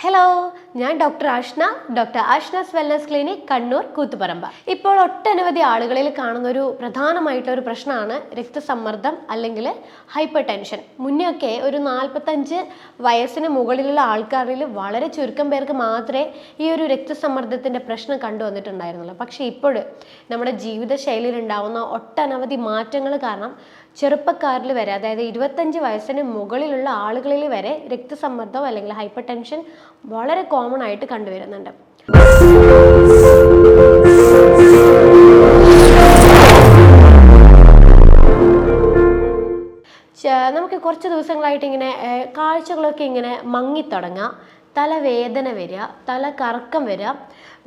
Hello, ഞാൻ doctor Ashna's wellness clinic, Kannur Koothuparamba. ഇപ്പോൾ ഒട്ടനവധി ആളുകളിൽ കാണുന്ന ഒരു പ്രധാനമായിട്ടൊരു പ്രശ്നമാണ് രക്തസമ്മർദ്ദം അല്ലെങ്കിൽ ഹൈപ്പർ ടെൻഷൻ. മുന്നേയൊക്കെ ഒരു 45 വയസ്സിന് മുകളിലുള്ള ആൾക്കാരിൽ വളരെ ചുരുക്കം പേർക്ക് മാത്രമേ ഈ ഒരു രക്തസമ്മർദ്ദത്തിൻ്റെ പ്രശ്നം കണ്ടുവന്നിട്ടുണ്ടായിരുന്നുള്ളൂ. പക്ഷേ ഇപ്പോൾ നമ്മുടെ ജീവിതശൈലിയിൽ ഉണ്ടാകുന്ന ഒട്ടനവധി മാറ്റങ്ങൾ കാരണം ചെറുപ്പക്കാരിൽ വരെ, അതായത് 25 വയസ്സിന് മുകളിലുള്ള ആളുകളിൽ വരെ രക്തസമ്മർദ്ദം അല്ലെങ്കിൽ ഹൈപ്പർ ടെൻഷൻ വളരെ കോമൺ ആയിട്ട് കണ്ടുവരുന്നുണ്ട്. നമുക്ക് കുറച്ച് ദിവസങ്ങളായിട്ട് ഇങ്ങനെ കാഴ്ചകളൊക്കെ ഇങ്ങനെ മങ്ങിത്തുടങ്ങുക, തലവേദന വരിക, തല കറക്കം വരിക,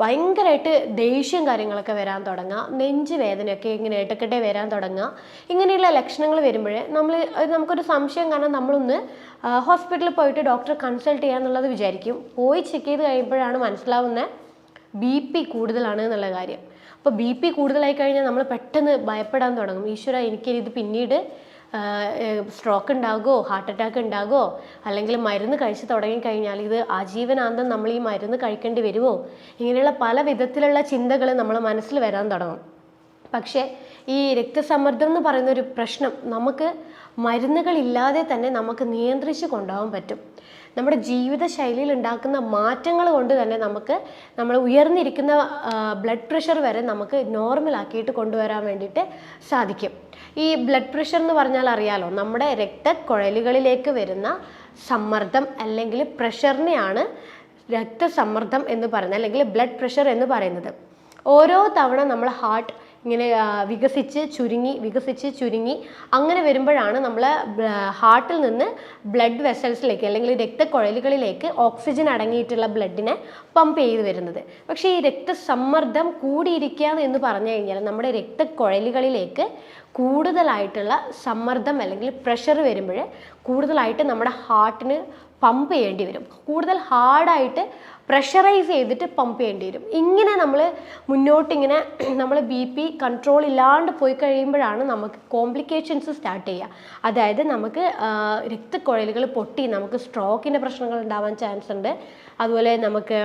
ഭയങ്കരമായിട്ട് ദേഷ്യം കാര്യങ്ങളൊക്കെ വരാൻ തുടങ്ങുക, നെഞ്ച് വേദനയൊക്കെ ഇങ്ങനെ ഇടയ്ക്കിടെ വരാൻ തുടങ്ങുക. ഇങ്ങനെയുള്ള ലക്ഷണങ്ങൾ വരുമ്പോഴേ നമുക്കൊരു സംശയം, കാരണം നമ്മളൊന്ന് ഹോസ്പിറ്റലിൽ പോയിട്ട് ഡോക്ടറെ കൺസൾട്ട് ചെയ്യാന്നുള്ളത് വിചാരിക്കും. പോയി ചെക്ക് ചെയ്ത് കഴിയുമ്പോഴാണ് മനസ്സിലാവുന്നത് BP കൂടുതലാണ് എന്നുള്ള കാര്യം. അപ്പോൾ BP കൂടുതലായി കഴിഞ്ഞാൽ നമ്മൾ പെട്ടെന്ന് ഭയപ്പെടാൻ തുടങ്ങും. ഈശ്വര, എനിക്കിത് പിന്നീട് സ്ട്രോക്ക് ഉണ്ടാകുമോ, ഹാർട്ട് അറ്റാക്ക് ഉണ്ടാകുമോ, അല്ലെങ്കിൽ മരുന്ന് കഴിച്ച് തുടങ്ങിക്കഴിഞ്ഞാൽ ഇത് ആജീവനാന്തം നമ്മൾ ഈ മരുന്ന് കഴിക്കേണ്ടി വരുമോ, ഇങ്ങനെയുള്ള പല വിധത്തിലുള്ള ചിന്തകൾ നമ്മളെ മനസ്സിൽ വരാൻ തുടങ്ങും. പക്ഷേ ഈ രക്തസമ്മർദ്ദം എന്ന് പറയുന്ന ഒരു പ്രശ്നം നമുക്ക് മരുന്നുകളില്ലാതെ തന്നെ നമുക്ക് നിയന്ത്രിച്ച് കൊണ്ടുപോകാൻ പറ്റും. നമ്മുടെ ജീവിതശൈലിയിൽ ഉണ്ടാക്കുന്ന മാറ്റങ്ങൾ കൊണ്ട് തന്നെ നമ്മൾ ഉയർന്നിരിക്കുന്ന ബ്ലഡ് പ്രഷർ വരെ നമുക്ക് നോർമലാക്കിയിട്ട് കൊണ്ടുവരാൻ വേണ്ടിയിട്ട് സാധിക്കും. ഈ ബ്ലഡ് പ്രഷർ എന്ന് പറഞ്ഞാൽ അറിയാലോ, നമ്മുടെ രക്തക്കുഴലുകളിലേക്ക് വരുന്ന സമ്മർദ്ദം അല്ലെങ്കിൽ പ്രഷറിനെയാണ് രക്തസമ്മർദ്ദം എന്ന് പറയുന്നത്, അല്ലെങ്കിൽ ബ്ലഡ് പ്രഷർ എന്ന് പറയുന്നത്. ഓരോ തവണ നമ്മൾ ഹാർട്ട് ഇങ്ങനെ വികസിച്ച് ചുരുങ്ങി അങ്ങനെ വരുമ്പോഴാണ് നമ്മൾ ഹാർട്ടിൽ നിന്ന് ബ്ലഡ് വെസൽസിലേക്ക് അല്ലെങ്കിൽ രക്തക്കുഴലുകളിലേക്ക് ഓക്സിജൻ അടങ്ങിയിട്ടുള്ള ബ്ലഡിനെ പമ്പ് ചെയ്ത് വരുന്നത്. പക്ഷേ ഈ രക്തസമ്മർദ്ദം കൂടിയിരിക്കുക എന്ന് പറഞ്ഞു കഴിഞ്ഞാൽ നമ്മുടെ രക്തക്കുഴലുകളിലേക്ക് കൂടുതലായിട്ടുള്ള സമ്മർദ്ദം അല്ലെങ്കിൽ പ്രഷർ വരുമ്പോൾ കൂടുതലായിട്ട് നമ്മുടെ ഹാർട്ടിന് പമ്പ് ചെയ്യേണ്ടി വരും, കൂടുതൽ ഹാർഡായിട്ട് പ്രഷറൈസ് ചെയ്തിട്ട് പമ്പ് ചെയ്യേണ്ടി വരും. ഇങ്ങനെ നമ്മൾ മുന്നോട്ടിങ്ങനെ നമ്മൾ BP കൺട്രോൾ ഇല്ലാണ്ട് പോയി കഴിയുമ്പോഴാണ് നമുക്ക് കോംപ്ലിക്കേഷൻസ് സ്റ്റാർട്ട് ചെയ്യുക. അതായത് നമുക്ക് രക്തക്കുഴലുകൾ പൊട്ടി നമുക്ക് സ്ട്രോക്കിൻ്റെ പ്രശ്നങ്ങൾ ഉണ്ടാവാൻ ചാൻസ് ഉണ്ട്. അതുപോലെ നമുക്ക്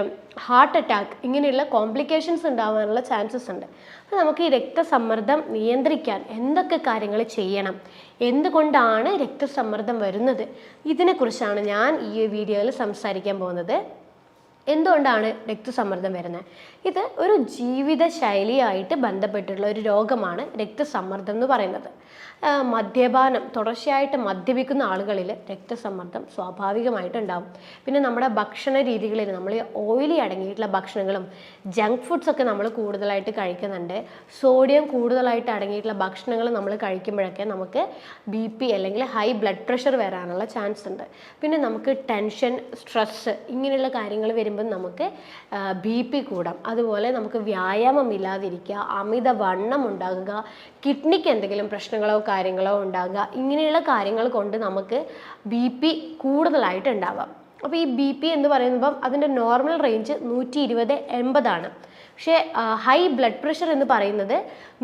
ഹാർട്ട് അറ്റാക്ക് ഇങ്ങനെയുള്ള കോംപ്ലിക്കേഷൻസ് ഉണ്ടാവാനുള്ള ചാൻസസ് ഉണ്ട്. അപ്പോൾ നമുക്ക് ഈ രക്തസമ്മർദ്ദം നിയന്ത്രിക്കാൻ എന്തൊക്കെ കാര്യങ്ങൾ ചെയ്യണം, എന്തുകൊണ്ടാണ് രക്തസമ്മർദ്ദം വരുന്നത്, ഇതിനെക്കുറിച്ചാണ് ഞാൻ ഈ വീഡിയോയിൽ സംസാരിക്കാൻ പോകുന്നത്. എന്തുകൊണ്ടാണ് രക്തസമ്മർദ്ദം വരുന്നത്? ഇത് ഒരു ജീവിതശൈലിയായിട്ട് ബന്ധപ്പെട്ടിട്ടുള്ള ഒരു രോഗമാണ് രക്തസമ്മർദ്ദം എന്ന് പറയുന്നത്. മദ്യപാനം, തുടർച്ചയായിട്ട് മദ്യപിക്കുന്ന ആളുകളിൽ രക്തസമ്മർദ്ദം സ്വാഭാവികമായിട്ട് ഉണ്ടാവും. പിന്നെ നമ്മുടെ ഭക്ഷണ രീതികളിൽ നമ്മൾ ഓയിലി അടങ്ങിയിട്ടുള്ള ഭക്ഷണങ്ങളും ജങ്ക് ഫുഡ്സൊക്കെ നമ്മൾ കൂടുതലായിട്ട് കഴിക്കുന്നുണ്ട്. സോഡിയം കൂടുതലായിട്ട് അടങ്ങിയിട്ടുള്ള ഭക്ഷണങ്ങൾ നമ്മൾ കഴിക്കുമ്പോഴൊക്കെ നമുക്ക് BP അല്ലെങ്കിൽ ഹൈ ബ്ലഡ് പ്രഷർ വരാനുള്ള ചാൻസ് ഉണ്ട്. പിന്നെ നമുക്ക് ടെൻഷൻ, സ്ട്രെസ്സ് ഇങ്ങനെയുള്ള കാര്യങ്ങൾ വരുമ്പോൾ നമുക്ക് BP കൂടാം. അതുപോലെ നമുക്ക് വ്യായാമം ഇല്ലാതിരിക്കുക, അമിതവണ്ണം ഉണ്ടാകുക, കിഡ്നിക്ക് എന്തെങ്കിലും പ്രശ്നങ്ങളോ കാര്യങ്ങളോ ഉണ്ടാകുക, ഇങ്ങനെയുള്ള കാര്യങ്ങൾ കൊണ്ട് നമുക്ക് BP കൂടുതലായിട്ട് ഉണ്ടാവാം. അപ്പോൾ ഈ BP എന്ന് പറയുമ്പം അതിൻ്റെ നോർമൽ റേഞ്ച് 120-80 പക്ഷേ ഹൈ ബ്ലഡ് പ്രഷർ എന്ന് പറയുന്നത്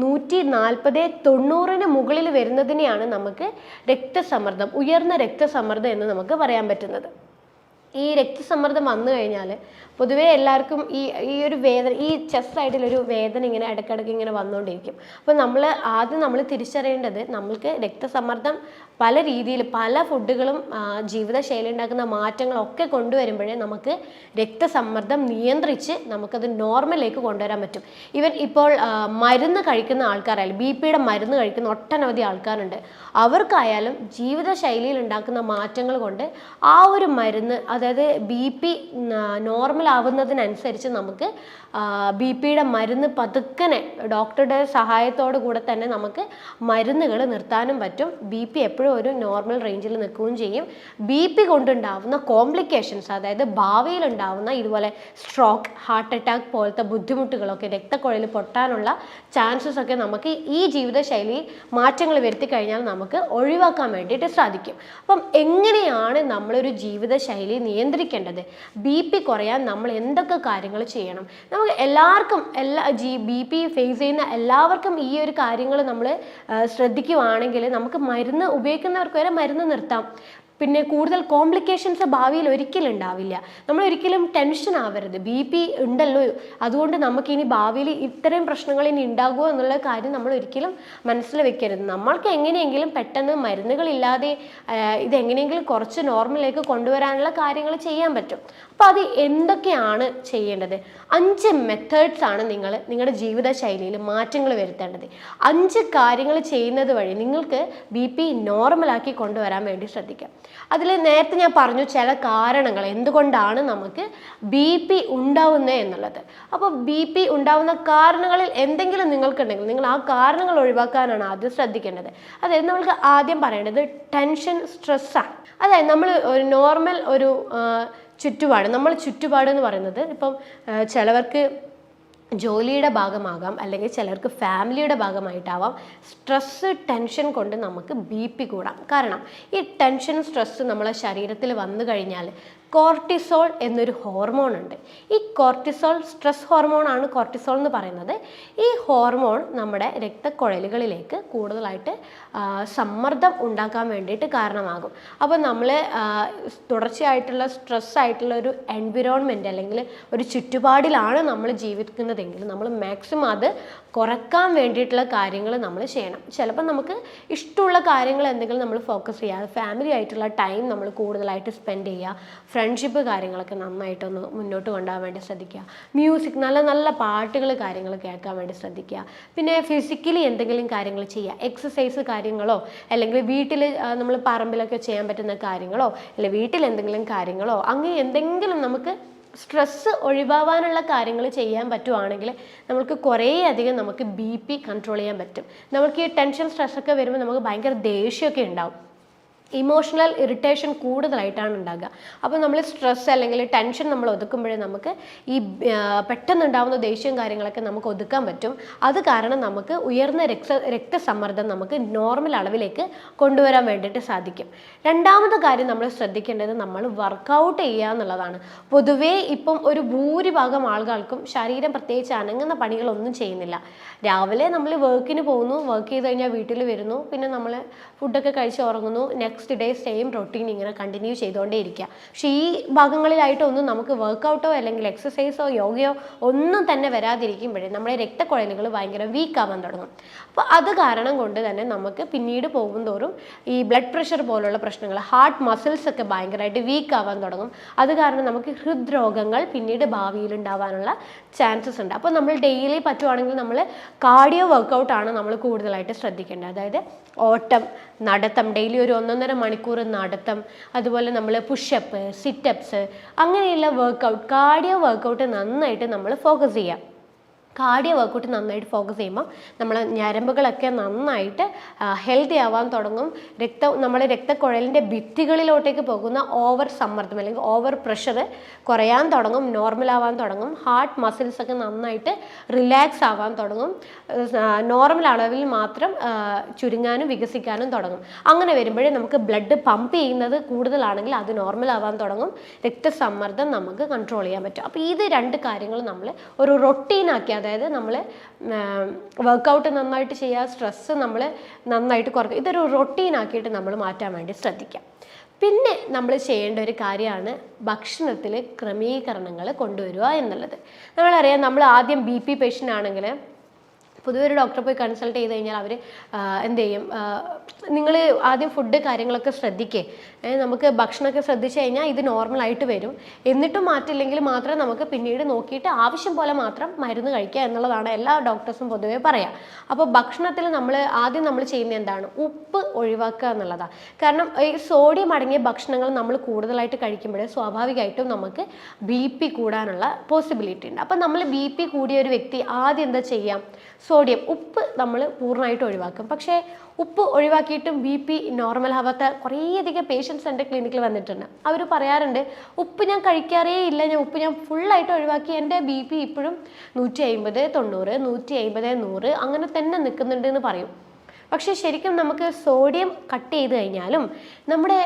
140-90 മുകളിൽ വരുന്നതിനെയാണ് നമുക്ക് രക്തസമ്മർദ്ദം, ഉയർന്ന രക്തസമ്മർദ്ദം എന്ന് നമുക്ക് പറയാൻ പറ്റുന്നത്. ഈ രക്തസമ്മർദ്ദം വന്നു കഴിഞ്ഞാൽ പൊതുവേ എല്ലാവർക്കും ഈ ഒരു വേദന, ഈ ചെസ്റ്റ് സൈഡിലൊരു വേദന ഇങ്ങനെ ഇടയ്ക്കിടയ്ക്ക് ഇങ്ങനെ വന്നുകൊണ്ടിരിക്കും. അപ്പോൾ നമ്മൾ തിരിച്ചറിയേണ്ടത്, നമ്മൾക്ക് രക്തസമ്മർദ്ദം പല രീതിയിൽ പല ഫുഡുകളും ജീവിതശൈലി ഉണ്ടാക്കുന്ന മാറ്റങ്ങളൊക്കെ കൊണ്ടുവരുമ്പോഴേ നമുക്ക് രക്തസമ്മർദ്ദം നിയന്ത്രിച്ച് നമുക്കത് നോർമലിലേക്ക് കൊണ്ടുവരാൻ പറ്റും. ഈവൻ ഇപ്പോൾ മരുന്ന് കഴിക്കുന്ന ആൾക്കാരായാലും, BP മരുന്ന് കഴിക്കുന്ന ഒട്ടനവധി ആൾക്കാരുണ്ട്. അവർക്കായാലും ജീവിതശൈലിയിൽ ഉണ്ടാക്കുന്ന മാറ്റങ്ങൾ കൊണ്ട് ആ ഒരു മരുന്ന്, അതായത് BP നോർമൽ ആവുന്നതിനനുസരിച്ച് നമുക്ക് BP മരുന്ന് പതുക്കനെ ഡോക്ടറുടെ സഹായത്തോടു കൂടെ തന്നെ നമുക്ക് മരുന്നുകൾ നിർത്താനും പറ്റും. BP എപ്പോഴും ഒരു നോർമൽ റേഞ്ചിൽ നിൽക്കുകയും ചെയ്യും. BP കൊണ്ടുണ്ടാവുന്ന കോംപ്ലിക്കേഷൻസ്, അതായത് ഭാവിയിൽ ഉണ്ടാവുന്ന ഇതുപോലെ സ്ട്രോക്ക്, ഹാർട്ട് അറ്റാക്ക് പോലത്തെ ബുദ്ധിമുട്ടുകളൊക്കെ, രക്തക്കുഴൽ പൊട്ടാനുള്ള ചാൻസസ് ഒക്കെ നമുക്ക് ഈ ജീവിതശൈലി മാറ്റങ്ങൾ വരുത്തി കഴിഞ്ഞാൽ നമുക്ക് ഒഴിവാക്കാൻ വേണ്ടിയിട്ട് സാധിക്കും. അപ്പം എങ്ങനെയാണ് നമ്മളൊരു ജീവിതശൈലി നിയന്ത്രിക്കേണ്ടത്? BP കുറയാൻ നമ്മൾ എന്തൊക്കെ കാര്യങ്ങൾ ചെയ്യണം? നമുക്ക് എല്ലാവർക്കും BP ഫേസ് ചെയ്യുന്ന എല്ലാവർക്കും ഈ ഒരു കാര്യങ്ങൾ നമ്മൾ ശ്രദ്ധിക്കുകയാണെങ്കിൽ നമുക്ക് മരുന്ന് ഉപയോഗിക്കുന്നവർക്ക് വരെ മരുന്ന് നിർത്താം. പിന്നെ കൂടുതൽ കോംപ്ലിക്കേഷൻസ് ഭാവിയിൽ ഒരിക്കലും ഉണ്ടാവില്ല. നമ്മൾ ഒരിക്കലും ടെൻഷൻ ആവരുത്. BP ഉണ്ടല്ലോ, അതുകൊണ്ട് നമുക്കിനി ഭാവിയിൽ ഇത്രയും പ്രശ്നങ്ങൾ ഇനി ഉണ്ടാകുമോ എന്നുള്ള കാര്യം നമ്മൾ ഒരിക്കലും മനസ്സിൽ വെക്കരുത്. നമ്മൾക്ക് എങ്ങനെയെങ്കിലും പെട്ടെന്ന് മരുന്നുകളില്ലാതെ ഇതെങ്ങനെയെങ്കിലും കുറച്ച് നോർമലിലേക്ക് കൊണ്ടുവരാനുള്ള കാര്യങ്ങൾ ചെയ്യാൻ പറ്റും. അപ്പോൾ അത് എന്തൊക്കെയാണ് ചെയ്യേണ്ടത്? 5 മെത്തേഡ്സ് ആണ് നിങ്ങൾ നിങ്ങളുടെ ജീവിതശൈലിയിൽ മാറ്റങ്ങൾ വരുത്തേണ്ടത്. 5 കാര്യങ്ങൾ ചെയ്യുന്നത് വഴി നിങ്ങൾക്ക് BP നോർമലാക്കി കൊണ്ടുവരാൻ വേണ്ടി ശ്രദ്ധിക്കാം. അതിൽ നേരത്തെ ഞാൻ പറഞ്ഞു ചില കാരണങ്ങൾ എന്തുകൊണ്ടാണ് നമുക്ക് BP ഉണ്ടാവുന്നത് എന്നുള്ളത്. അപ്പോൾ BP ഉണ്ടാവുന്ന കാരണങ്ങളിൽ എന്തെങ്കിലും നിങ്ങൾക്കുണ്ടെങ്കിൽ നിങ്ങൾ ആ കാരണങ്ങൾ ഒഴിവാക്കാനാണ് ആദ്യം ശ്രദ്ധിക്കേണ്ടത്. അതായത് നമ്മൾക്ക് ആദ്യം പറയേണ്ടത് ടെൻഷൻ, സ്ട്രെസ്സാണ്. അതായത് നമ്മൾ ഒരു നോർമൽ ഒരു ചുറ്റുപാട് എന്ന് പറയുന്നത് ഇപ്പം ചിലവർക്ക് ജോലിയുടെ ഭാഗമാകാം, അല്ലെങ്കിൽ ചിലർക്ക് ഫാമിലിയുടെ ഭാഗമായിട്ടാവാം. സ്ട്രെസ്സ്, ടെൻഷൻ കൊണ്ട് നമുക്ക് BP കൂടാം. കാരണം ഈ ടെൻഷൻ, സ്ട്രെസ്സ് നമ്മളെ ശരീരത്തിൽ വന്നു കഴിഞ്ഞാൽ കോർട്ടിസോൾ എന്നൊരു ഹോർമോൺ ഉണ്ട്. ഈ കോർട്ടിസോൾ സ്ട്രെസ് ഹോർമോണാണ് കോർട്ടിസോൾ എന്ന് പറയുന്നത്. ഈ ഹോർമോൺ നമ്മുടെ രക്തക്കുഴലുകളിലേക്ക് കൂടുതലായിട്ട് സമ്മർദ്ദം ഉണ്ടാക്കാൻ വേണ്ടിയിട്ട് കാരണമാകും. അപ്പോൾ നമ്മൾ തുടർച്ചയായിട്ടുള്ള സ്ട്രെസ് ആയിട്ടുള്ള ഒരു എൻവിറോൺമെൻറ്റ് അല്ലെങ്കിൽ ഒരു ചുറ്റുപാടിലാണ് നമ്മൾ ജീവിക്കുന്നതെങ്കിൽ നമ്മൾ മാക്സിമം അത് കുറക്കാൻ വേണ്ടിയിട്ടുള്ള കാര്യങ്ങൾ നമ്മൾ ചെയ്യണം. ചിലപ്പോൾ നമുക്ക് ഇഷ്ടമുള്ള കാര്യങ്ങൾ എന്തെങ്കിലും നമ്മൾ ഫോക്കസ് ചെയ്യുക, ഫാമിലി ആയിട്ടുള്ള ടൈം നമ്മൾ കൂടുതലായിട്ട് സ്പെൻഡ് ചെയ്യുക, ഫ്രണ്ട്ഷിപ്പ് കാര്യങ്ങളൊക്കെ നന്നായിട്ടൊന്ന് മുന്നോട്ട് കൊണ്ടുപോകാൻ വേണ്ടി ശ്രദ്ധിക്കുക, മ്യൂസിക് നല്ല നല്ല പാട്ടുകൾ കാര്യങ്ങൾ കേൾക്കാൻ വേണ്ടി ശ്രദ്ധിക്കുക. പിന്നെ ഫിസിക്കലി എന്തെങ്കിലും കാര്യങ്ങൾ ചെയ്യുക, എക്സസൈസ് കാര്യങ്ങളോ അല്ലെങ്കിൽ വീട്ടിൽ നമ്മൾ പറമ്പിലൊക്കെ ചെയ്യാൻ പറ്റുന്ന കാര്യങ്ങളോ അല്ലെങ്കിൽ വീട്ടിൽ എന്തെങ്കിലും കാര്യങ്ങളോ അങ്ങനെ എന്തെങ്കിലും നമുക്ക് സ്ട്രെസ്സ് ഒഴിവാകാനുള്ള കാര്യങ്ങൾ ചെയ്യാൻ പറ്റുവാണെങ്കിൽ നമുക്ക് കുറേ അധികം നമുക്ക് BP കൺട്രോൾ ചെയ്യാൻ പറ്റും. നമുക്ക് ഈ ടെൻഷൻ, സ്ട്രെസ്സൊക്കെ വരുമ്പോൾ നമുക്ക് ഭയങ്കര ദേഷ്യമൊക്കെ ഉണ്ടാവും, ഇമോഷണൽ ഇറിറ്റേഷൻ കൂടുതലായിട്ടാണ് ഉണ്ടാകുക. അപ്പോൾ നമ്മൾ സ്ട്രെസ് അല്ലെങ്കിൽ ടെൻഷൻ നമ്മൾ ഒതുക്കുമ്പോഴേ നമുക്ക് ഈ പെട്ടെന്നുണ്ടാകുന്ന ദേഷ്യവും കാര്യങ്ങളൊക്കെ നമുക്ക് ഒതുക്കാൻ പറ്റും. അത് കാരണം നമുക്ക് ഉയർന്ന രക്തസമ്മർദ്ദം നമുക്ക് നോർമൽ അളവിലേക്ക് കൊണ്ടുവരാൻ വേണ്ടിയിട്ട് സാധിക്കും. രണ്ടാമത്തെ കാര്യം നമ്മൾ ശ്രദ്ധിക്കേണ്ടത് നമ്മൾ വർക്കൗട്ട് ചെയ്യുക എന്നുള്ളതാണ്. പൊതുവേ ഇപ്പം ഒരു ഭൂരിഭാഗം ആളുകൾക്കും ശരീരം പ്രത്യേകിച്ച് അനങ്ങുന്ന പണികളൊന്നും ചെയ്യുന്നില്ല. രാവിലെ നമ്മൾ വർക്കിന് പോകുന്നു, വർക്ക് ചെയ്ത് കഴിഞ്ഞാൽ വീട്ടിൽ വരുന്നു, പിന്നെ നമ്മൾ ഫുഡൊക്കെ കഴിച്ച് ഉറങ്ങുന്നു, നെക്സ്റ്റ് ഡേ സെയിം റൊട്ടീൻ ഇങ്ങനെ കണ്ടിന്യൂ ചെയ്തുകൊണ്ടേ ഇരിക്കുക. പക്ഷേ ഈ ഭാഗങ്ങളിലായിട്ടൊന്നും നമുക്ക് വർക്കൗട്ടോ അല്ലെങ്കിൽ എക്സസൈസോ യോഗയോ ഒന്നും തന്നെ വരാതിരിക്കുമ്പോഴേ നമ്മുടെ രക്തക്കുഴലുകൾ ഭയങ്കര വീക്കാവാൻ തുടങ്ങും. അപ്പോൾ അത് കാരണം കൊണ്ട് തന്നെ നമുക്ക് പിന്നീട് പോകുന്തോറും ഈ ബ്ലഡ് പ്രഷർ പോലുള്ള പ്രശ്നങ്ങൾ, ഹാർട്ട് മസിൽസ് ഒക്കെ ഭയങ്കരമായിട്ട് വീക്കാവാൻ തുടങ്ങും. അത് കാരണം നമുക്ക് ഹൃദ്രോഗങ്ങൾ പിന്നീട് ഭാവിയിൽ ഉണ്ടാവാനുള്ള ചാൻസസ് ഉണ്ട്. അപ്പോൾ നമ്മൾ ഡെയിലി പറ്റുവാണെങ്കിൽ നമ്മൾ കാർഡിയോ വർക്കൗട്ടാണ് നമ്മൾ കൂടുതലായിട്ട് ശ്രദ്ധിക്കേണ്ടത്. അതായത് ഓട്ടം, നടത്തം, ഡെയിലി ഒരു 1.5 മണിക്കൂർ നടത്തം, അതുപോലെ നമ്മൾ പുഷപ്പ്, സിറ്റപ്സ്, അങ്ങനെയുള്ള വർക്കൗട്ട്, കാർഡിയോ വർക്കൗട്ട് നന്നായിട്ട് നമ്മൾ ഫോക്കസ് ചെയ്യാം. കാർഡിയോ വർക്കൗട്ട് നന്നായിട്ട് ഫോക്കസ് ചെയ്യുമ്പോൾ നമ്മളെ ഞരമ്പുകളൊക്കെ നന്നായിട്ട് ഹെൽത്തി ആവാൻ തുടങ്ങും. നമ്മുടെ രക്തക്കുഴലിൻ്റെ ഭിത്തികളിലോട്ടേക്ക് പോകുന്ന ഓവർ സമ്മർദ്ദം അല്ലെങ്കിൽ ഓവർ പ്രഷർ കുറയാൻ തുടങ്ങും, നോർമൽ ആവാൻ തുടങ്ങും. ഹാർട്ട് മസിൽസൊക്കെ നന്നായിട്ട് റിലാക്സ് ആവാൻ തുടങ്ങും, നോർമൽ അളവിൽ മാത്രം ചുരുങ്ങാനും വികസിക്കാനും തുടങ്ങും. അങ്ങനെ വരുമ്പോഴേ നമുക്ക് ബ്ലഡ് പമ്പ് ചെയ്യുന്നത് കൂടുതലാണെങ്കിൽ അത് നോർമൽ ആവാൻ തുടങ്ങും, രക്തസമ്മർദ്ദം നമുക്ക് കൺട്രോൾ ചെയ്യാൻ പറ്റും. അപ്പോൾ ഇത് 2 കാര്യങ്ങൾ നമ്മൾ ഒരു റൊട്ടീനാക്കി, അതായത് നമ്മൾ വർക്കൗട്ട് നന്നായിട്ട് ചെയ്യുക, സ്ട്രെസ്സ് നമ്മൾ നന്നായിട്ട് കുറയ്ക്കുക, ഇതൊരു റൊട്ടീനാക്കിയിട്ട് നമ്മൾ മാറ്റാൻ വേണ്ടി ശ്രദ്ധിക്കാം. പിന്നെ നമ്മൾ ചെയ്യേണ്ട ഒരു കാര്യമാണ് ഭക്ഷണത്തിൽ ക്രമീകരണങ്ങൾ കൊണ്ടുവരിക എന്നുള്ളത്. നമ്മളറിയാം, നമ്മൾ ആദ്യം BP പേഷ്യൻ്റ് ആണെങ്കിൽ പൊതുവെ ഒരു ഡോക്ടറെ പോയി കൺസൾട്ട് ചെയ്ത് കഴിഞ്ഞാൽ അവർ എന്ത് ചെയ്യും, നിങ്ങൾ ആദ്യം ഫുഡ് കാര്യങ്ങളൊക്കെ ശ്രദ്ധിക്കേ, നമുക്ക് ഭക്ഷണമൊക്കെ ശ്രദ്ധിച്ചു കഴിഞ്ഞാൽ ഇത് നോർമലായിട്ട് വരും. എന്നിട്ടും മാറ്റില്ലെങ്കിൽ മാത്രം നമുക്ക് പിന്നീട് നോക്കിയിട്ട് ആവശ്യം പോലെ മാത്രം മരുന്ന് കഴിക്കുക എന്നുള്ളതാണ് എല്ലാ ഡോക്ടേഴ്സും പൊതുവെ പറയാം. അപ്പോൾ ഭക്ഷണത്തിൽ ആദ്യം നമ്മൾ ചെയ്യുന്നത് എന്താണ്, ഉപ്പ് ഒഴിവാക്കുക എന്നുള്ളതാണ്. കാരണം ഈ സോഡിയം അടങ്ങിയ ഭക്ഷണങ്ങൾ നമ്മൾ കൂടുതലായിട്ട് കഴിക്കുമ്പോൾ സ്വാഭാവികമായിട്ടും നമുക്ക് BP കൂടാനുള്ള പോസിബിലിറ്റി ഉണ്ട്. അപ്പം നമ്മൾ BP കൂടിയ ഒരു വ്യക്തി ആദ്യം എന്താ ചെയ്യാം, സോഡിയം, ഉപ്പ് നമ്മൾ പൂർണ്ണമായിട്ട് ഒഴിവാക്കും. പക്ഷേ ഉപ്പ് ഒഴിവാക്കിയിട്ടും BP നോർമൽ ആവാത്ത കുറേയധികം പേഷ്യൻസ് എൻ്റെ ക്ലിനിക്കിൽ വന്നിട്ടുണ്ട്. അവർ പറയാറുണ്ട്, ഉപ്പ് ഞാൻ കഴിക്കാറേ ഇല്ല, ഉപ്പ് ഞാൻ ഫുള്ളായിട്ട് ഒഴിവാക്കി, എൻ്റെ BP ഇപ്പോഴും 150, 90, 150, 100 അങ്ങനെ തന്നെ നിൽക്കുന്നുണ്ട് എന്ന് പറയും. പക്ഷേ ശരിക്കും നമുക്ക് സോഡിയം കട്ട് ചെയ്ത് കഴിഞ്ഞാലും നമ്മുടെ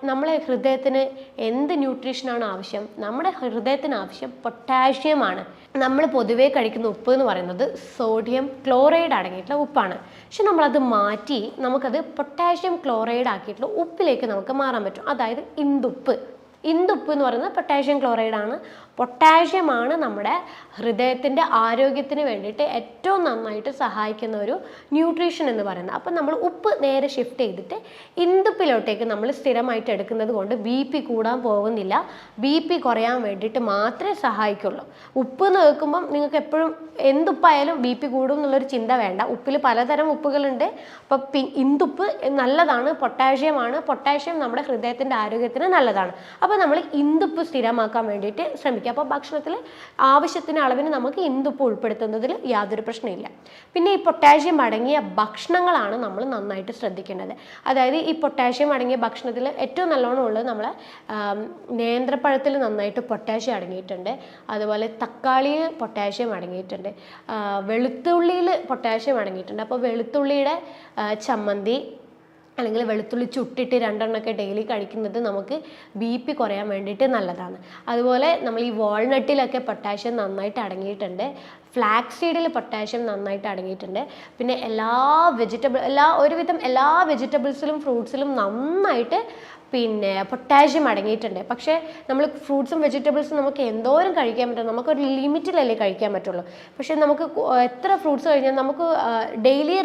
നമ്മളെ ഹൃദയത്തിന് എന്ത് ന്യൂട്രീഷനാണ് ആവശ്യം? നമ്മുടെ ഹൃദയത്തിന് ആവശ്യം പൊട്ടാഷ്യമാണ്. നമ്മൾ പൊതുവേ കഴിക്കുന്ന ഉപ്പ് എന്ന് പറയുന്നത് സോഡിയം ക്ലോറൈഡ് അടങ്ങിയിട്ടുള്ള ഉപ്പാണ്. പക്ഷെ നമ്മളത് മാറ്റി നമുക്കത് പൊട്ടാഷ്യം ക്ലോറൈഡ് ആക്കിയിട്ടുള്ള ഉപ്പിലേക്ക് നമുക്ക് മാറാൻ പറ്റും. അതായത് ഇന്ദുപ്പ് എന്ന് പറയുന്നത് പൊട്ടാഷ്യം ക്ലോറൈഡാണ്. പൊട്ടാഷ്യമാണ് നമ്മുടെ ഹൃദയത്തിൻ്റെ ആരോഗ്യത്തിന് വേണ്ടിയിട്ട് ഏറ്റവും നന്നായിട്ട് സഹായിക്കുന്ന ഒരു ന്യൂട്രീഷൻ എന്ന് പറയുന്നത്. അപ്പം നമ്മൾ ഉപ്പ് നേരെ ഷിഫ്റ്റ് ചെയ്തിട്ട് ഇന്ദുപ്പിലോട്ടേക്ക് നമ്മൾ സ്ഥിരമായിട്ട് എടുക്കുന്നത് കൊണ്ട് BP കൂടാൻ പോകുന്നില്ല. BP കുറയാൻ വേണ്ടിയിട്ട് മാത്രമേ സഹായിക്കുള്ളൂ. ഉപ്പ് എന്ന് കേൾക്കുമ്പം നിങ്ങൾക്ക് എപ്പോഴും എന്തുപ്പായാലും BP കൂടും എന്നുള്ളൊരു ചിന്ത വേണ്ട. ഉപ്പിൽ പലതരം ഉപ്പുകളുണ്ട്. അപ്പം ഇന്ദുപ്പ് നല്ലതാണ്, പൊട്ടാഷ്യം നമ്മുടെ ഹൃദയത്തിൻ്റെ ആരോഗ്യത്തിന് നല്ലതാണ്. അപ്പോൾ നമ്മൾ ഇന്ദുപ്പ് സ്ഥിരമാക്കാൻ വേണ്ടിയിട്ട് ശ്രമിക്കുക. അപ്പോൾ ഭക്ഷണത്തിൽ ആവശ്യത്തിന് അളവിന് നമുക്ക് ഇന്ദുപ്പ് ഉൾപ്പെടുത്തുന്നതിൽ യാതൊരു പ്രശ്നമില്ല. പിന്നെ ഈ പൊട്ടാഷ്യം അടങ്ങിയ ഭക്ഷണങ്ങളാണ് നമ്മൾ നന്നായിട്ട് ശ്രദ്ധിക്കേണ്ടത്. അതായത് ഈ പൊട്ടാഷ്യം അടങ്ങിയ ഭക്ഷണത്തിൽ ഏറ്റവും നല്ലോണം ഉള്ളത് നമ്മളെ നേന്ത്രപ്പഴത്തിൽ നന്നായിട്ട് പൊട്ടാഷ്യം അടങ്ങിയിട്ടുണ്ട്. അതുപോലെ തക്കാളിയിൽ പൊട്ടാഷ്യം അടങ്ങിയിട്ടുണ്ട്. വെളുത്തുള്ളിയിൽ പൊട്ടാഷ്യം അടങ്ങിയിട്ടുണ്ട്. അപ്പോൾ വെളുത്തുള്ളിയുടെ ചമ്മന്തി അല്ലെങ്കിൽ വെളുത്തുള്ളി ചുട്ടിട്ട് 2 എണ്ണമൊക്കെ ഡെയിലി കഴിക്കുന്നത് നമുക്ക് BP കുറയാൻ വേണ്ടിയിട്ട് നല്ലതാണ്. അതുപോലെ നമ്മൾ ഈ വാൾനട്ടിലൊക്കെ പൊട്ടാഷ്യം നന്നായിട്ട് അടങ്ങിയിട്ടുണ്ട്. ഫ്ലാക്സ് സീഡിൽ പൊട്ടാഷ്യം നന്നായിട്ട് അടങ്ങിയിട്ടുണ്ട്. പിന്നെ ഒരുവിധം എല്ലാ വെജിറ്റബിൾസിലും ഫ്രൂട്ട്സിലും നന്നായിട്ട് പിന്നെ പൊട്ടാഷ്യം അടങ്ങിയിട്ടുണ്ട്. പക്ഷേ നമ്മൾ ഫ്രൂട്ട്സും വെജിറ്റബിൾസും നമുക്ക് എന്തോരം കഴിക്കാൻ പറ്റും? നമുക്കൊരു ലിമിറ്റിലല്ലേ കഴിക്കാൻ പറ്റുള്ളൂ. പക്ഷേ നമുക്ക് എത്ര ഫ്രൂട്ട്സ് കഴിഞ്ഞാൽ നമുക്ക് ഡെയിലി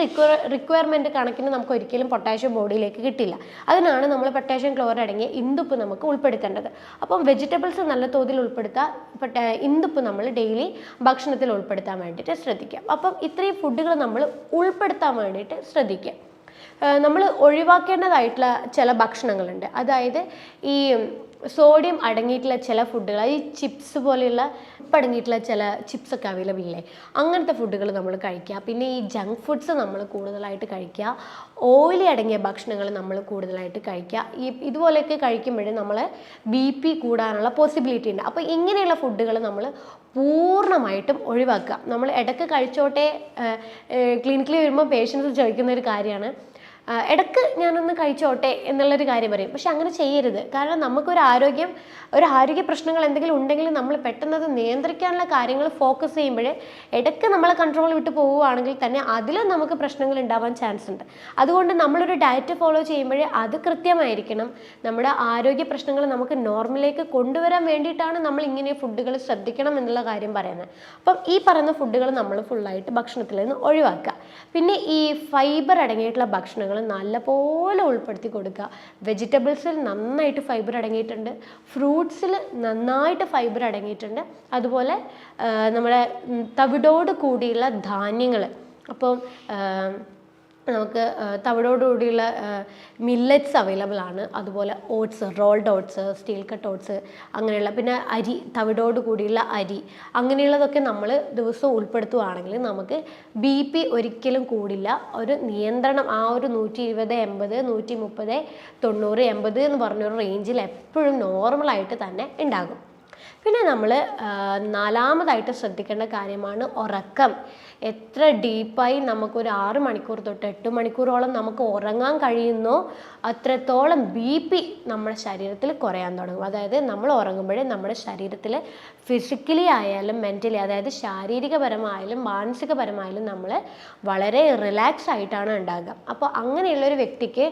റിക്വയർമെൻറ്റ് കണക്കിന് നമുക്ക് ഒരിക്കലും പൊട്ടാഷ്യം ബോഡിയിലേക്ക് കിട്ടില്ല. അതിനാണ് നമ്മൾ പൊട്ടാഷ്യം ക്ലോറൈഡ് അടങ്ങിയ ഇന്ദുപ്പ് നമുക്ക് ഉൾപ്പെടുത്തേണ്ടത്. അപ്പം വെജിറ്റബിൾസ് നല്ല തോതിൽ ഉൾപ്പെടുത്തുക, ഇന്ദുപ്പ് നമ്മൾ ഡെയിലി ഭക്ഷണത്തിൽ ഉൾപ്പെടുത്താൻ വേണ്ടിയിട്ട് ശ്രദ്ധിക്കുക. അപ്പം ഇത്രയും ഫുഡുകൾ നമ്മൾ ഉൾപ്പെടുത്താൻ വേണ്ടിയിട്ട് ശ്രദ്ധിക്കുക. നമ്മൾ ഒഴിവാക്കേണ്ടതായിട്ടുള്ള ചില ഭക്ഷണങ്ങളുണ്ട്. അതായത് ഈ സോഡിയം അടങ്ങിയിട്ടുള്ള ചില ഫുഡുകൾ, ഈ ചിപ്സ് പോലെയുള്ള അടങ്ങിയിട്ടുള്ള ചില ചിപ്സൊക്കെ അവൈലബിൾ ഇല്ലേ, അങ്ങനത്തെ ഫുഡുകൾ നമ്മൾ കഴിക്കുക. പിന്നെ ഈ ജങ്ക് ഫുഡ്സ് നമ്മൾ കൂടുതലായിട്ട് കഴിക്കുക. ഓയിലി അടങ്ങിയ ഭക്ഷണങ്ങൾ നമ്മൾ കൂടുതലായിട്ട് കഴിക്കുക. ഇതുപോലെയൊക്കെ കഴിക്കുമ്പോഴേ നമ്മൾ BP കൂടാനുള്ള പോസിബിലിറ്റി ഉണ്ട്. അപ്പോൾ ഇങ്ങനെയുള്ള ഫുഡുകൾ നമ്മൾ പൂർണ്ണമായിട്ടും ഒഴിവാക്കുക. നമ്മൾ ഇടയ്ക്ക് കഴിച്ചോട്ടെ, ക്ലിനിക്കിൽ വരുമ്പോൾ പേഷ്യൻസ് ചോദിക്കുന്ന ഒരു കാര്യമാണ്, ഇടയ്ക്ക് ഞാനൊന്ന് കഴിച്ചോട്ടെ എന്നുള്ളൊരു കാര്യം പറയും. പക്ഷെ അങ്ങനെ ചെയ്യരുത്. കാരണം നമുക്കൊരു ആരോഗ്യ പ്രശ്നങ്ങൾ എന്തെങ്കിലും ഉണ്ടെങ്കിൽ നമ്മൾ പെട്ടെന്ന് അത് നിയന്ത്രിക്കാനുള്ള കാര്യങ്ങൾ ഫോക്കസ് ചെയ്യുമ്പോൾ ഇടയ്ക്ക് നമ്മളെ കൺട്രോൾ വിട്ട് പോവുകയാണെങ്കിൽ തന്നെ അതിലും നമുക്ക് പ്രശ്നങ്ങൾ ഉണ്ടാവാൻ ചാൻസ് ഉണ്ട്. അതുകൊണ്ട് നമ്മളൊരു ഡയറ്റ് ഫോളോ ചെയ്യുമ്പോഴേ അത് കൃത്യമായിരിക്കണം. നമ്മുടെ ആരോഗ്യ പ്രശ്നങ്ങൾ നമുക്ക് നോർമലിലേക്ക് കൊണ്ടുവരാൻ വേണ്ടിയിട്ടാണ് നമ്മൾ ഇങ്ങനെ ഫുഡുകൾ ശ്രദ്ധിക്കണം എന്നുള്ള കാര്യം പറയുന്നത്. അപ്പം ഈ പറയുന്ന ഫുഡുകൾ നമ്മൾ ഫുള്ളായിട്ട് ഭക്ഷണത്തിൽ നിന്ന് ഒഴിവാക്കുക. പിന്നെ ഈ ഫൈബർ അടങ്ങിയിട്ടുള്ള ഭക്ഷണങ്ങൾ നല്ലപോലെ ഉൾപ്പെടുത്തി കൊടുക്കുക. വെജിറ്റബിൾസിൽ നന്നായിട്ട് ഫൈബർ അടങ്ങിയിട്ടുണ്ട്, ഫ്രൂട്ട്സിൽ നന്നായിട്ട് ഫൈബർ അടങ്ങിയിട്ടുണ്ട്. അതുപോലെ നമ്മുടെ തവിടോട് കൂടിയുള്ള ധാന്യങ്ങൾ, അപ്പം നമുക്ക് തവിടോടുകൂടിയുള്ള മില്ലറ്റ്സ് അവൈലബിൾ ആണ്. അതുപോലെ oats, rolled oats, steel cut oats, അങ്ങനെയുള്ള പിന്നെ അരി, തവിടോട് കൂടിയുള്ള അരി, അങ്ങനെയുള്ളതൊക്കെ നമ്മൾ ദിവസവും ഉൾപ്പെടുത്തുകയാണെങ്കിൽ നമുക്ക് BP ഒരിക്കലും കൂടില്ല. ഒരു നിയന്ത്രണം, ആ ഒരു 120, 80, 130, 90, 80 എന്ന് പറഞ്ഞൊരു റേഞ്ചിൽ എപ്പോഴും നോർമലായിട്ട് തന്നെ ഉണ്ടാകും. പിന്നെ നമ്മൾ നാലാമതായിട്ട് ശ്രദ്ധിക്കേണ്ട കാര്യമാണ് ഉറക്കം. എത്ര ഡീപ്പായി നമുക്കൊരു 6 മണിക്കൂർ തൊട്ട് 8 മണിക്കൂറോളം നമുക്ക് ഉറങ്ങാൻ കഴിയുന്നോ അത്രത്തോളം BP നമ്മുടെ ശരീരത്തിൽ കുറയാൻ തുടങ്ങും. അതായത് നമ്മൾ ഉറങ്ങുമ്പോഴേ നമ്മുടെ ശരീരത്തിൽ ഫിസിക്കലി ആയാലും മെൻ്റലി, അതായത് ശാരീരികപരമായാലും മാനസികപരമായാലും നമ്മൾ വളരെ റിലാക്സ് ആയിട്ടാണ് ഉണ്ടാകുക. അപ്പോൾ അങ്ങനെയുള്ളൊരു വ്യക്തിക്ക്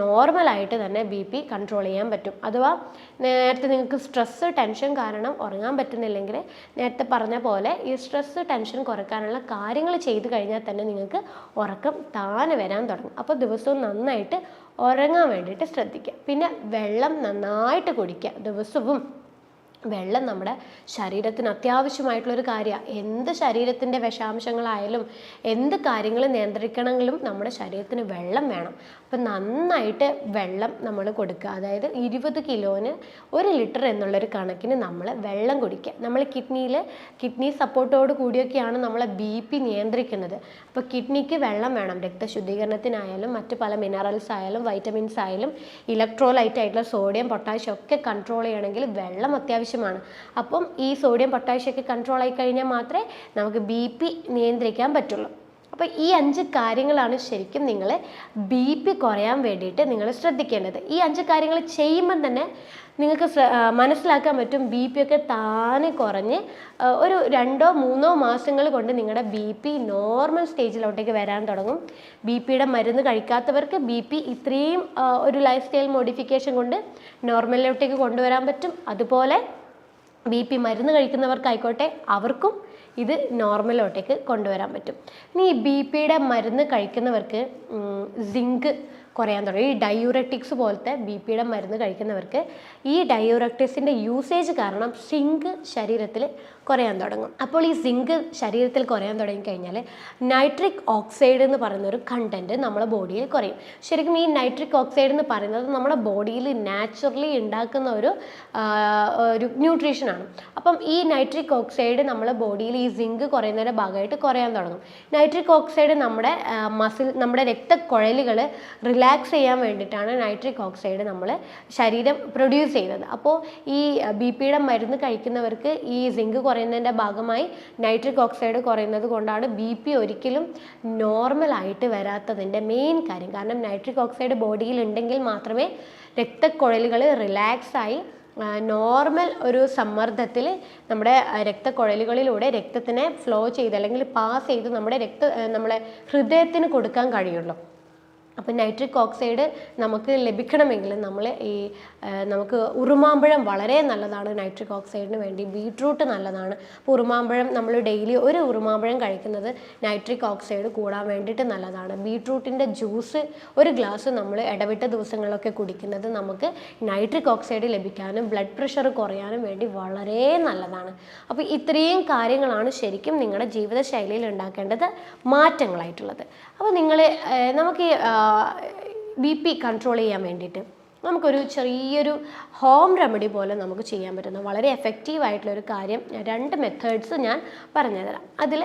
നോർമലായിട്ട് തന്നെ BP കൺട്രോൾ ചെയ്യാൻ പറ്റും. അഥവാ നേരത്തെ നിങ്ങൾക്ക് സ്ട്രെസ്സ്, ടെൻഷൻ കാരണം ഉറങ്ങാൻ പറ്റുന്നില്ലെങ്കിൽ നേരത്തെ പറഞ്ഞ പോലെ ഈ സ്ട്രെസ്സ്, ടെൻഷൻ കുറയ്ക്കാനുള്ള കാര്യങ്ങൾ ചെയ്തു കഴിഞ്ഞാൽ തന്നെ നിങ്ങൾക്ക് ഉറക്കം താനെ വരാൻ തുടങ്ങും. അപ്പോൾ ദിവസവും നന്നായിട്ട് ഉറങ്ങാൻ വേണ്ടിയിട്ട് ശ്രദ്ധിക്കുക. പിന്നെ വെള്ളം നന്നായിട്ട് കുടിക്കുക. ദിവസവും വെള്ളം നമ്മുടെ ശരീരത്തിന് അത്യാവശ്യമായിട്ടുള്ളൊരു കാര്യമാണ്. എന്ത് ശരീരത്തിൻ്റെ വിഷാംശങ്ങളായാലും എന്ത് കാര്യങ്ങൾ നിയന്ത്രിക്കണമെങ്കിലും നമ്മുടെ ശരീരത്തിന് വെള്ളം വേണം. അപ്പം നന്നായിട്ട് വെള്ളം നമ്മൾ കൊടുക്കുക. അതായത് 20 കിലോന് 1 ലിറ്റർ എന്നുള്ളൊരു കണക്കിന് നമ്മൾ വെള്ളം കുടിക്കുക. നമ്മൾ കിഡ്നി സപ്പോർട്ടോട് കൂടിയൊക്കെയാണ് നമ്മളെ BP നിയന്ത്രിക്കുന്നത്. അപ്പോൾ കിഡ്നിക്ക് വെള്ളം വേണം. രക്തശുദ്ധീകരണത്തിനായാലും മറ്റ് പല മിനറൽസ് ആയാലും വൈറ്റമിൻസ് ആയാലും ഇലക്ട്രോലൈറ്റ് ആയിട്ടുള്ള സോഡിയം, പൊട്ടാഷ്യം ഒക്കെ കൺട്രോൾ ചെയ്യണമെങ്കിൽ വെള്ളം അത്യാവശ്യമാണ്. അപ്പം ഈ സോഡിയം, പൊട്ടാഷ്യം ഒക്കെ കൺട്രോൾ ആയി കഴിഞ്ഞാൽ മാത്രമേ നമുക്ക് BP നിയന്ത്രിക്കാൻ പറ്റുള്ളൂ. അപ്പോൾ ഈ 5 കാര്യങ്ങളാണ് ശരിക്കും നിങ്ങൾ BP കുറയാൻ വേണ്ടിയിട്ട് നിങ്ങൾ ശ്രദ്ധിക്കേണ്ടത്. ഈ 5 കാര്യങ്ങൾ ചെയ്യുമ്പം തന്നെ നിങ്ങൾക്ക് മനസ്സിലാക്കാൻ പറ്റും BP ഒക്കെ താനെ കുറഞ്ഞ് ഒരു 2-3 മാസങ്ങൾ കൊണ്ട് നിങ്ങളുടെ BP നോർമൽ സ്റ്റേജിലോട്ടേക്ക് വരാൻ തുടങ്ങും. BPയുടെ മരുന്ന് കഴിക്കാത്തവർക്ക് BP ഇത്രയും ഒരു ലൈഫ് സ്റ്റൈൽ മോഡിഫിക്കേഷൻ കൊണ്ട് നോർമലിലോട്ടേക്ക് കൊണ്ടുവരാൻ പറ്റും. അതുപോലെ BP മരുന്ന് കഴിക്കുന്നവർക്കായിക്കോട്ടെ അവർക്കും ഇത് നോർമലോട്ടേക്ക് കൊണ്ടുവരാൻ പറ്റും. ഇനി ഈ BPയുടെ മരുന്ന് കഴിക്കുന്നവർക്ക് സിങ്ക് കുറയാൻ തുടങ്ങി. ഈ ഡയൂററ്റിക്സ് പോലത്തെ BPയുടെ മരുന്ന് കഴിക്കുന്നവർക്ക് ഈ ഡയൂററ്റിക്സിൻ്റെ യൂസേജ് കാരണം സിങ്ക് ശരീരത്തിൽ കുറയാൻ തുടങ്ങും. അപ്പോൾ ഈ സിങ്ക് ശരീരത്തിൽ കുറയാൻ തുടങ്ങിക്കഴിഞ്ഞാൽ നൈട്രിക് ഓക്സൈഡ് എന്ന് പറയുന്ന ഒരു കണ്ടൻറ്റ് നമ്മുടെ ബോഡിയിൽ കുറയും. ശരിക്കും ഈ നൈട്രിക് ഓക്സൈഡ് എന്ന് പറയുന്നത് നമ്മുടെ ബോഡിയിൽ നാച്ചുറലി ഉണ്ടാക്കുന്ന ഒരു ന്യൂട്രീഷനാണ്. അപ്പം ഈ നൈട്രിക് ഓക്സൈഡ് നമ്മുടെ ബോഡിയിൽ ഈ സിങ്ക് കുറയുന്നതിൻ്റെ ഭാഗമായിട്ട് കുറയാൻ തുടങ്ങും. നൈട്രിക് ഓക്സൈഡ് നമ്മുടെ രക്തക്കുഴലുകൾ റിലാക്സ് ചെയ്യാൻ വേണ്ടിയിട്ടാണ് നൈട്രിക് ഓക്സൈഡ് നമ്മൾ ശരീരം പ്രൊഡ്യൂസ് ചെയ്യുന്നത്. അപ്പോൾ ഈ BPയുടെ മരുന്ന് കഴിക്കുന്നവർക്ക് ഈ സിങ്ക് കുറയുന്നതിൻ്റെ ഭാഗമായി നൈട്രിക് ഓക്സൈഡ് കുറയുന്നത് കൊണ്ടാണ് BP ഒരിക്കലും നോർമലായിട്ട് വരാത്തതിൻ്റെ മെയിൻ കാര്യം. കാരണം നൈട്രിക് ഓക്സൈഡ് ബോഡിയിൽ ഉണ്ടെങ്കിൽ മാത്രമേ രക്തക്കുഴലുകൾ റിലാക്സായി നോർമൽ ഒരു സമ്മർദ്ദത്തിൽ നമ്മുടെ രക്തക്കുഴലുകളിലൂടെ രക്തത്തിനെ ഫ്ലോ ചെയ്ത് അല്ലെങ്കിൽ പാസ് ചെയ്ത് നമ്മുടെ ഹൃദയത്തിന് കൊടുക്കാൻ കഴിയുള്ളൂ. അപ്പോൾ നൈട്രിക് ഓക്സൈഡ് നമുക്ക് ലഭിക്കണമെങ്കിൽ നമുക്ക് ഉറുമാമ്പഴം വളരെ നല്ലതാണ് നൈട്രിക് ഓക്സൈഡിന് വേണ്ടി. ബീട്രൂട്ട് നല്ലതാണ്. അപ്പോൾ ഉറുമാമ്പഴം നമ്മൾ ഡെയിലി ഒരു ഉറുമാമ്പഴം കഴിക്കുന്നത് നൈട്രിക് ഓക്സൈഡ് കൂടാൻ വേണ്ടിയിട്ട് നല്ലതാണ്. ബീട്രൂട്ടിൻ്റെ ജ്യൂസ് ഒരു ഗ്ലാസ് നമ്മൾ ഇടവിട്ട ദിവസങ്ങളിലൊക്കെ കുടിക്കുന്നത് നമുക്ക് നൈട്രിക് ഓക്സൈഡ് ലഭിക്കാനും ബ്ലഡ് പ്രഷർ കുറയാനും വേണ്ടി വളരെ നല്ലതാണ്. അപ്പോൾ ഇത്രയും കാര്യങ്ങളാണ് ശരിക്കും നിങ്ങളുടെ ജീവിതശൈലിയിൽ ഉണ്ടാക്കേണ്ടത് മാറ്റങ്ങളായിട്ടുള്ളത്. അപ്പോൾ നമുക്ക് BP കൺട്രോൾ ചെയ്യാൻ വേണ്ടിയിട്ട് നമുക്കൊരു ചെറിയൊരു ഹോം റെമഡി പോലെ നമുക്ക് ചെയ്യാൻ പറ്റുന്ന വളരെ എഫക്റ്റീവായിട്ടുള്ളൊരു കാര്യം 2 മെത്തേഡ്സ് ഞാൻ പറഞ്ഞുതരാം. അതിൽ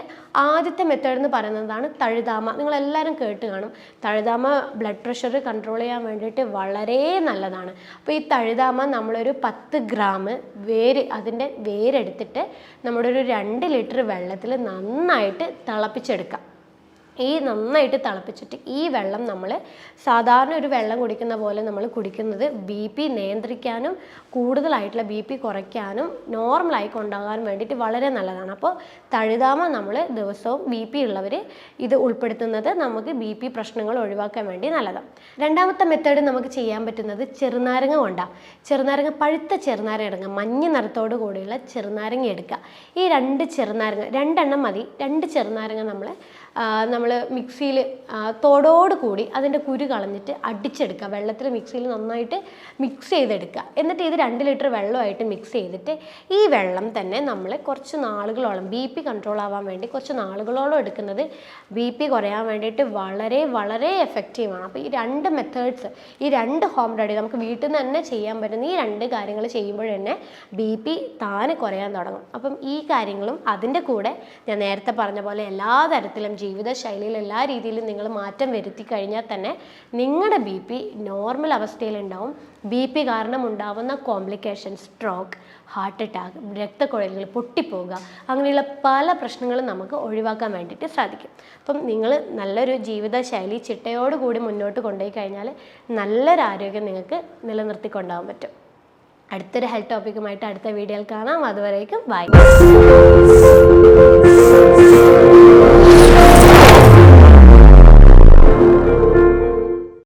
ആദ്യത്തെ മെത്തേഡ് എന്ന് പറയുന്നതാണ് തഴുതാമ. നിങ്ങളെല്ലാവരും കേട്ട് കാണും. തഴുതാമ ബ്ലഡ് പ്രഷർ കൺട്രോൾ ചെയ്യാൻ വേണ്ടിയിട്ട് വളരെ നല്ലതാണ്. അപ്പോൾ ഈ തഴുതാമ നമ്മളൊരു 10 ഗ്രാം അതിൻ്റെ വേരെടുത്തിട്ട് നമ്മുടെ ഒരു 2 ലിറ്റർ വെള്ളത്തിൽ നന്നായിട്ട് തിളപ്പിച്ചെടുക്കാം. നന്നായിട്ട് തിളപ്പിച്ചിട്ട് ഈ വെള്ളം നമ്മൾ സാധാരണ ഒരു വെള്ളം കുടിക്കുന്ന പോലെ നമ്മൾ കുടിക്കുന്നത് BP നിയന്ത്രിക്കാനും കൂടുതലായിട്ടുള്ള BP കുറയ്ക്കാനും നോർമലായി കൊണ്ടുപോകാൻ വേണ്ടിയിട്ട് വളരെ നല്ലതാണ്. അപ്പോൾ തഴുതാമ നമ്മൾ ദിവസവും BP ഉള്ളവർ ഇത് ഉൾപ്പെടുത്തുന്നത് നമുക്ക് BP പ്രശ്നങ്ങൾ ഒഴിവാക്കാൻ വേണ്ടി നല്ലതാണ്. രണ്ടാമത്തെ മെത്തേഡ് നമുക്ക് ചെയ്യാൻ പറ്റുന്നത് ചെറുനാരങ്ങ കൊണ്ടാണ്. പഴുത്ത ചെറുനാരങ്ങ മഞ്ഞ നിറത്തോട് കൂടിയുള്ള ചെറുനാരങ്ങ എടുക്കുക. ഈ 2 ചെറുനാരങ്ങ 2 എണ്ണം മതി. 2 ചെറുനാരങ്ങ നമ്മൾ മിക്സിയിൽ തോടോടുകൂടി അതിൻ്റെ കുരു കളഞ്ഞിട്ട് അടിച്ചെടുക്കുക. വെള്ളത്തിൽ മിക്സിയിൽ നന്നായിട്ട് മിക്സ് ചെയ്തെടുക്കുക. എന്നിട്ട് ഇത് 2 ലിറ്റർ വെള്ളമായിട്ട് മിക്സ് ചെയ്തിട്ട് ഈ വെള്ളം തന്നെ നമ്മൾ കുറച്ച് നാളുകളോളം BP കൺട്രോൾ ആവാൻ വേണ്ടി കുറച്ച് നാളുകളോളം എടുക്കുന്നത് BP കുറയാൻ വേണ്ടിയിട്ട് വളരെ വളരെ എഫക്റ്റീവാണ്. അപ്പോൾ ഈ 2 മെത്തേഡ്സ്, ഈ 2 ഹോം റെമഡി നമുക്ക് വീട്ടിൽ നിന്ന് തന്നെ ചെയ്യാൻ പറ്റുന്ന ഈ 2 കാര്യങ്ങൾ ചെയ്യുമ്പോൾ തന്നെ BP താനെ കുറയാൻ തുടങ്ങും. അപ്പം ഈ കാര്യങ്ങളും അതിൻ്റെ കൂടെ ഞാൻ നേരത്തെ പറഞ്ഞ പോലെ എല്ലാ തരത്തിലും ജീവിതശൈലിയിൽ എല്ലാ രീതിയിലും നിങ്ങൾ മാറ്റം വരുത്തി കഴിഞ്ഞാൽ തന്നെ നിങ്ങളുടെ BP നോർമൽ അവസ്ഥയിലുണ്ടാവും. BP കാരണം ഉണ്ടാവുന്ന കോംപ്ലിക്കേഷൻ, സ്ട്രോക്ക്, ഹാർട്ട് അറ്റാക്ക്, രക്തക്കുഴലുകൾ പൊട്ടിപ്പോവുക, അങ്ങനെയുള്ള പല പ്രശ്നങ്ങളും നമുക്ക് ഒഴിവാക്കാൻ വേണ്ടിയിട്ട് സാധിക്കും. അപ്പം നിങ്ങൾ നല്ലൊരു ജീവിതശൈലി ചിട്ടയോടുകൂടി മുന്നോട്ട് കൊണ്ടുപോയി കഴിഞ്ഞാൽ നല്ലൊരു ആരോഗ്യം നിങ്ങൾക്ക് നിലനിർത്തിക്കൊണ്ടാവാൻ പറ്റും. അടുത്തൊരു ഹെൽത്ത് ടോപ്പിക്കുമായിട്ട് അടുത്ത വീഡിയോയിൽ കാണാം. അതുവരേക്കും ബൈ.